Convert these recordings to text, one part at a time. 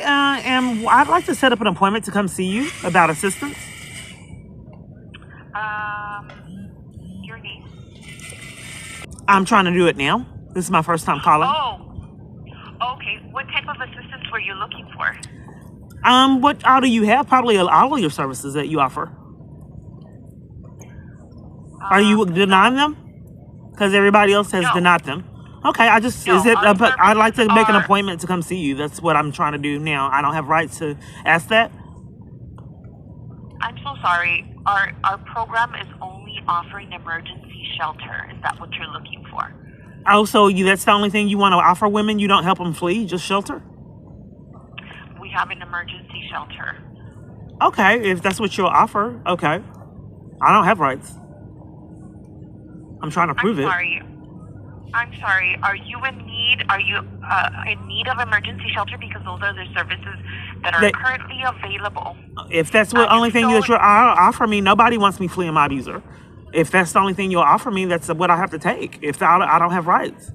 am. I'd like to set up an appointment to come see you about assistance. Your name? I'm trying to do it now. This is my first time calling. Oh, okay. What type of assistance were you looking for? What all do you have? Probably all of your services that you offer. Are you denying them? Because everybody else has denied them. Okay, I'd like to make an appointment to come see you. That's what I'm trying to do now. I don't have rights to ask that. I'm so sorry. Our program is only offering emergency shelter. Is that what you're looking for? Oh, so that's the only thing you want to offer women? You don't help them flee, just shelter? We have an emergency shelter. Okay, if that's what you'll offer, okay. I don't have rights. I'm trying to prove it. I'm sorry. Are you in need? Are you in need of emergency shelter? Because those are the services that are currently available. If that's the only thing that you'll offer me, nobody wants me fleeing my abuser. If that's the only thing you'll offer me, that's what I have to take. If I don't have rights.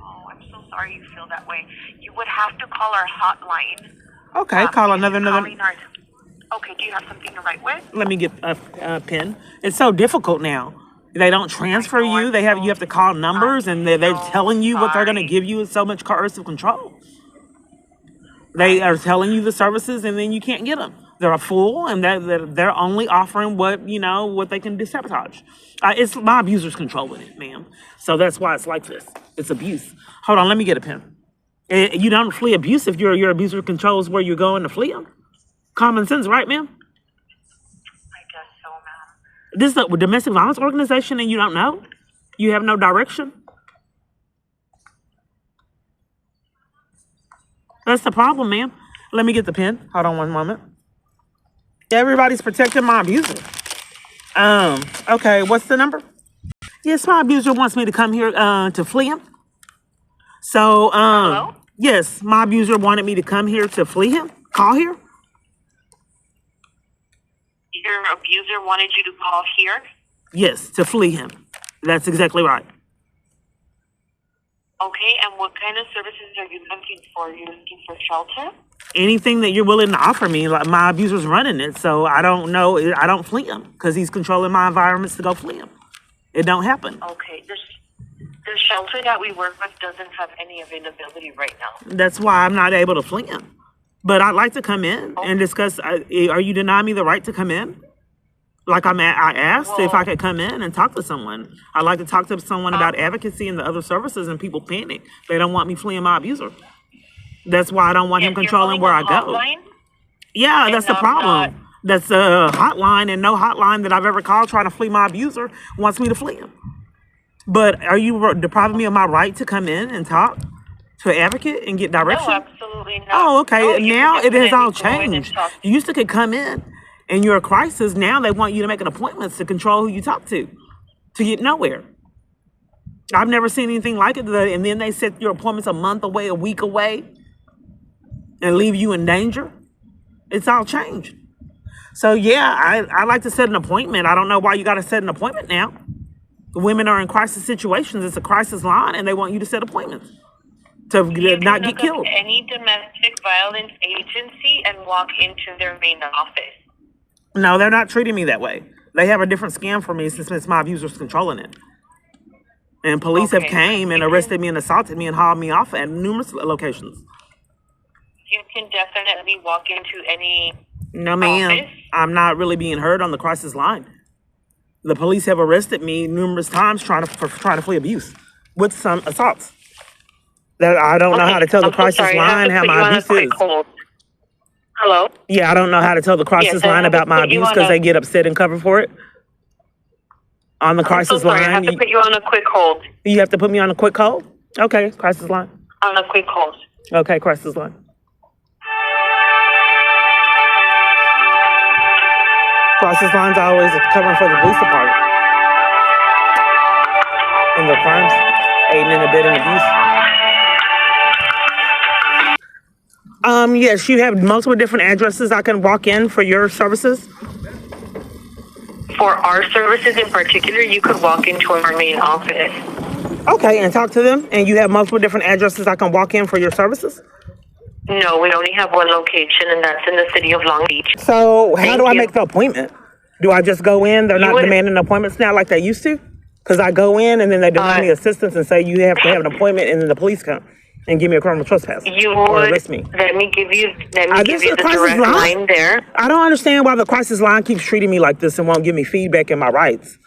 Oh, I'm so sorry you feel that way. You would have to call our hotline. Okay, call another. Okay, do you have something to write with? Let me get a pen. It's so difficult now. They don't transfer you. You have to call numbers, and they're telling you what they're going to give you. It's so much coercive control. They are telling you the services, and then you can't get them. They're a fool, and they're only offering what they can sabotage. It's my abuser's controlling it, ma'am. So that's why it's like this. It's abuse. Hold on, let me get a pen. You don't flee abuse if your abuser controls where you're going to flee them. Common sense, right, ma'am? This is a domestic violence organization and you don't know? You have no direction? That's the problem, ma'am. Let me get the pen. Hold on one moment. Everybody's protecting my abuser. Okay, what's the number? Yes, my abuser wants me to come here to flee him. So, Hello? Yes, my abuser wanted me to come here to flee him. Call here. Your abuser wanted you to call here? Yes, to flee him. That's exactly right. Okay, and what kind of services are you looking for? You're looking for shelter? Anything that you're willing to offer me. Like my abuser's running it, so I don't know. I don't flee him because he's controlling my environments to go flee him. It don't happen. Okay, the shelter that we work with doesn't have any availability right now. That's why I'm not able to flee him. But I'd like to come in and discuss. Are you denying me the right to come in? Like I asked if I could come in and talk to someone. I'd like to talk to someone about advocacy and the other services, and people panic. They don't want me fleeing my abuser. That's why I don't want him controlling where I go. Yeah, that's the problem. That's a hotline, and no hotline that I've ever called trying to flee my abuser wants me to flee him. But are you depriving me of my right to come in and talk to an advocate and get direction? No, absolutely not. Oh, okay. No, now it has all changed. You used to could come in and you're a crisis. Now they want you to make an appointment to control who you talk to get nowhere. I've never seen anything like it. And then they set your appointments a month away, a week away, and leave you in danger. It's all changed. So, yeah, I'd like to set an appointment. I don't know why you got to set an appointment now. The women are in crisis situations. It's a crisis line, and they want you to set appointments to not get killed. Any domestic violence agency and walk into their main office. No, they're not treating me that way. They have a different scam for me since it's my abuser's controlling it. And police have came and arrested me and assaulted me and hauled me off at numerous locations. You can definitely walk into any No, ma'am. office. I'm not really being heard on the crisis line. The police have arrested me numerous times trying to flee abuse with some assaults. That I don't know how to tell the crisis line how my abuse is. Hello? Yeah, I don't know how to tell the crisis line about my abuse because they get upset and cover for it. On the crisis line. I have to put you on a quick hold. You have to put me on a quick hold? Okay, crisis line. On a quick hold. Okay, crisis line. Crisis line's always covering for the police department. And the crimes, aiding and abetting abuse. Yes, you have multiple different addresses I can walk in for your services. For our services in particular, you could walk into our main office. Okay, and talk to them. And you have multiple different addresses I can walk in for your services? No, we only have one location, and that's in the city of Long Beach. So how Thank do I you. make the appointment? Do I just go in? They're You not would- demanding appointments now like they used to? Because I go in and then they deny me assistance and say you have to have an appointment, and then the police come and give me a criminal trespass You or would arrest me. let me give you This is the a crisis direct line. line there. I don't understand why the crisis line keeps treating me like this and won't give me feedback in my rights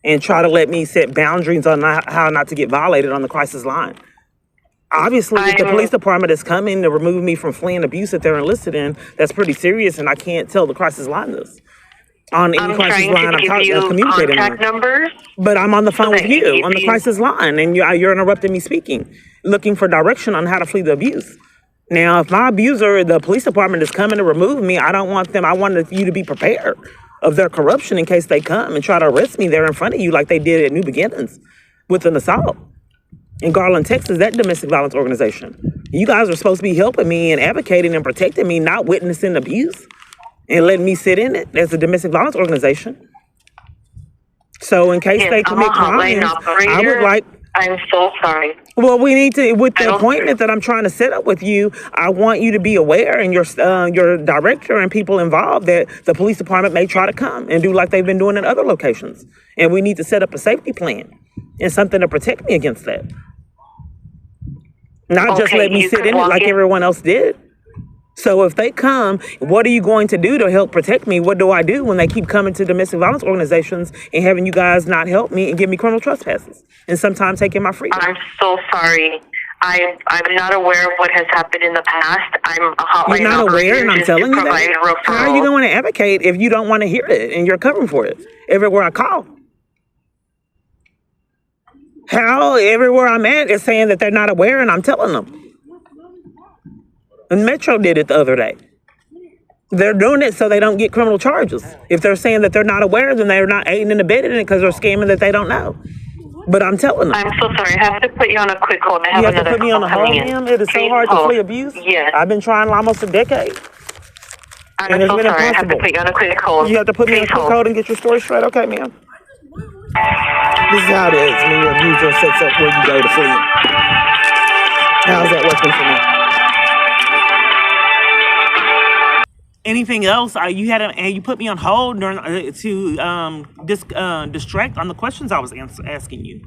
and try to let me set boundaries on how not to get violated on the crisis line. Obviously, if the police department is coming to remove me from fleeing abuse that they're enlisted in, that's pretty serious, and I can't tell the crisis line this. On any crisis line I'm communicating contact on. numbers. But I'm on the phone with that you if on the you- crisis line, and you're interrupting me speaking, looking for direction on how to flee the abuse. Now, if my abuser, the police department is coming to remove me, I don't want them. I wanted you to be prepared of their corruption in case they come and try to arrest me there in front of you like they did at New Beginnings with an assault. In Garland, Texas, that domestic violence organization. You guys are supposed to be helping me and advocating and protecting me, not witnessing abuse and letting me sit in it as a domestic violence organization. So in case they commit crimes, I would like... I'm so sorry. Well, we need to, with the appointment that I'm trying to set up with you, I want you to be aware, and your director and people involved, that the police department may try to come and do like they've been doing in other locations. And we need to set up a safety plan and something to protect me against that. Not just let me sit in it like everyone else did. So if they come, what are you going to do to help protect me? What do I do when they keep coming to domestic violence organizations and having you guys not help me and give me criminal trespasses and sometimes taking my freedom? I'm so sorry. I'm not aware of what has happened in the past. I'm a hotline You're not aware, and I'm telling you that? How are you going to advocate if you don't want to hear it and you're covering for it everywhere I call? How everywhere I'm at is saying that they're not aware, and I'm telling them. And Metro did it the other day. They're doing it so they don't get criminal charges. If they're saying that they're not aware, then they're not aiding and abetting it because they're scamming that they don't know. But I'm telling them. I'm so sorry. I have to put you on a quick hold. You have to put me on a hold, ma'am? It is so hard to flee abuse. Yes. I've been trying almost a decade. I'm so sorry. I have to put you on a quick hold. You have to put me on a quick hold and get your story straight? Okay, ma'am. This is how it is when your abuser sets up where you go to flee. How's that working for me? Anything else? You had and you put me on hold during to distract on the questions I was asking you.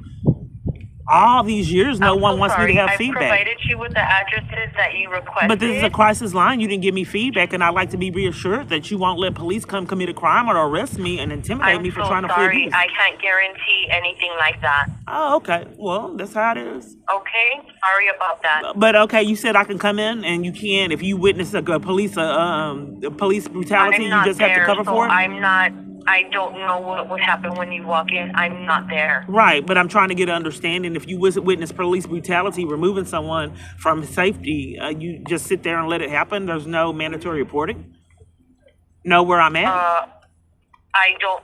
All these years, no one wants me to have feedback. I provided you with the addresses that you requested. But this is a crisis line. You didn't give me feedback, and I'd like to be reassured that you won't let police come commit a crime or arrest me and intimidate me for trying to flee abuse. I can't guarantee anything like that. Oh, okay. Well, that's how it is. Okay, sorry about that. But okay, you said I can come in, and you can if you witness a police brutality. You just have to cover for it. I don't know what would happen when you walk in. I'm not there. Right, but I'm trying to get an understanding. If you witness police brutality, removing someone from safety, you just sit there and let it happen. There's no mandatory reporting. Know where I'm at? I don't.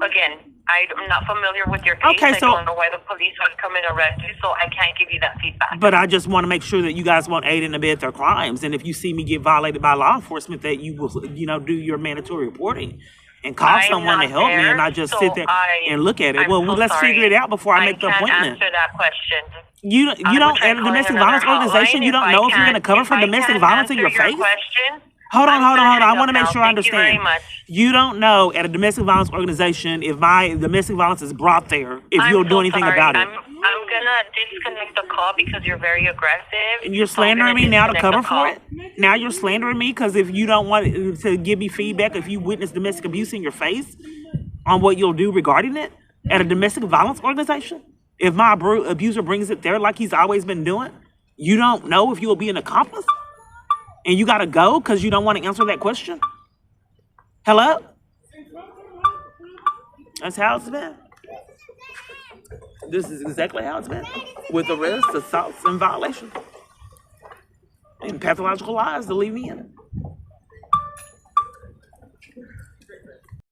Again, I'm not familiar with your case. Okay, so I don't know why the police would come and arrest you, so I can't give you that feedback. But I just want to make sure that you guys won't aid and abet their crimes, and if you see me get violated by law enforcement, that you will, do your mandatory reporting. And call someone to help me, and not just sit there and look at it. Let's figure it out before I make the appointment. I can't answer that question. You don't, at a domestic violence organization, you don't know if you're going to cover for domestic violence in your face? Hold on. I want to make sure I understand. You don't know at a domestic violence organization if my domestic violence is brought there, if you'll do anything about it. I'm going to disconnect the call because you're very aggressive. And you're slandering me now to cover for it? Now you're slandering me because if you don't want to give me feedback, if you witness domestic abuse in your face on what you'll do regarding it at a domestic violence organization, if my abuser brings it there like he's always been doing, you don't know if you'll be an accomplice? And you got to go because you don't want to answer that question? Hello? That's how it's been. This is exactly how it's been. With arrests, assaults, and violations. And pathological lies to leave me in it.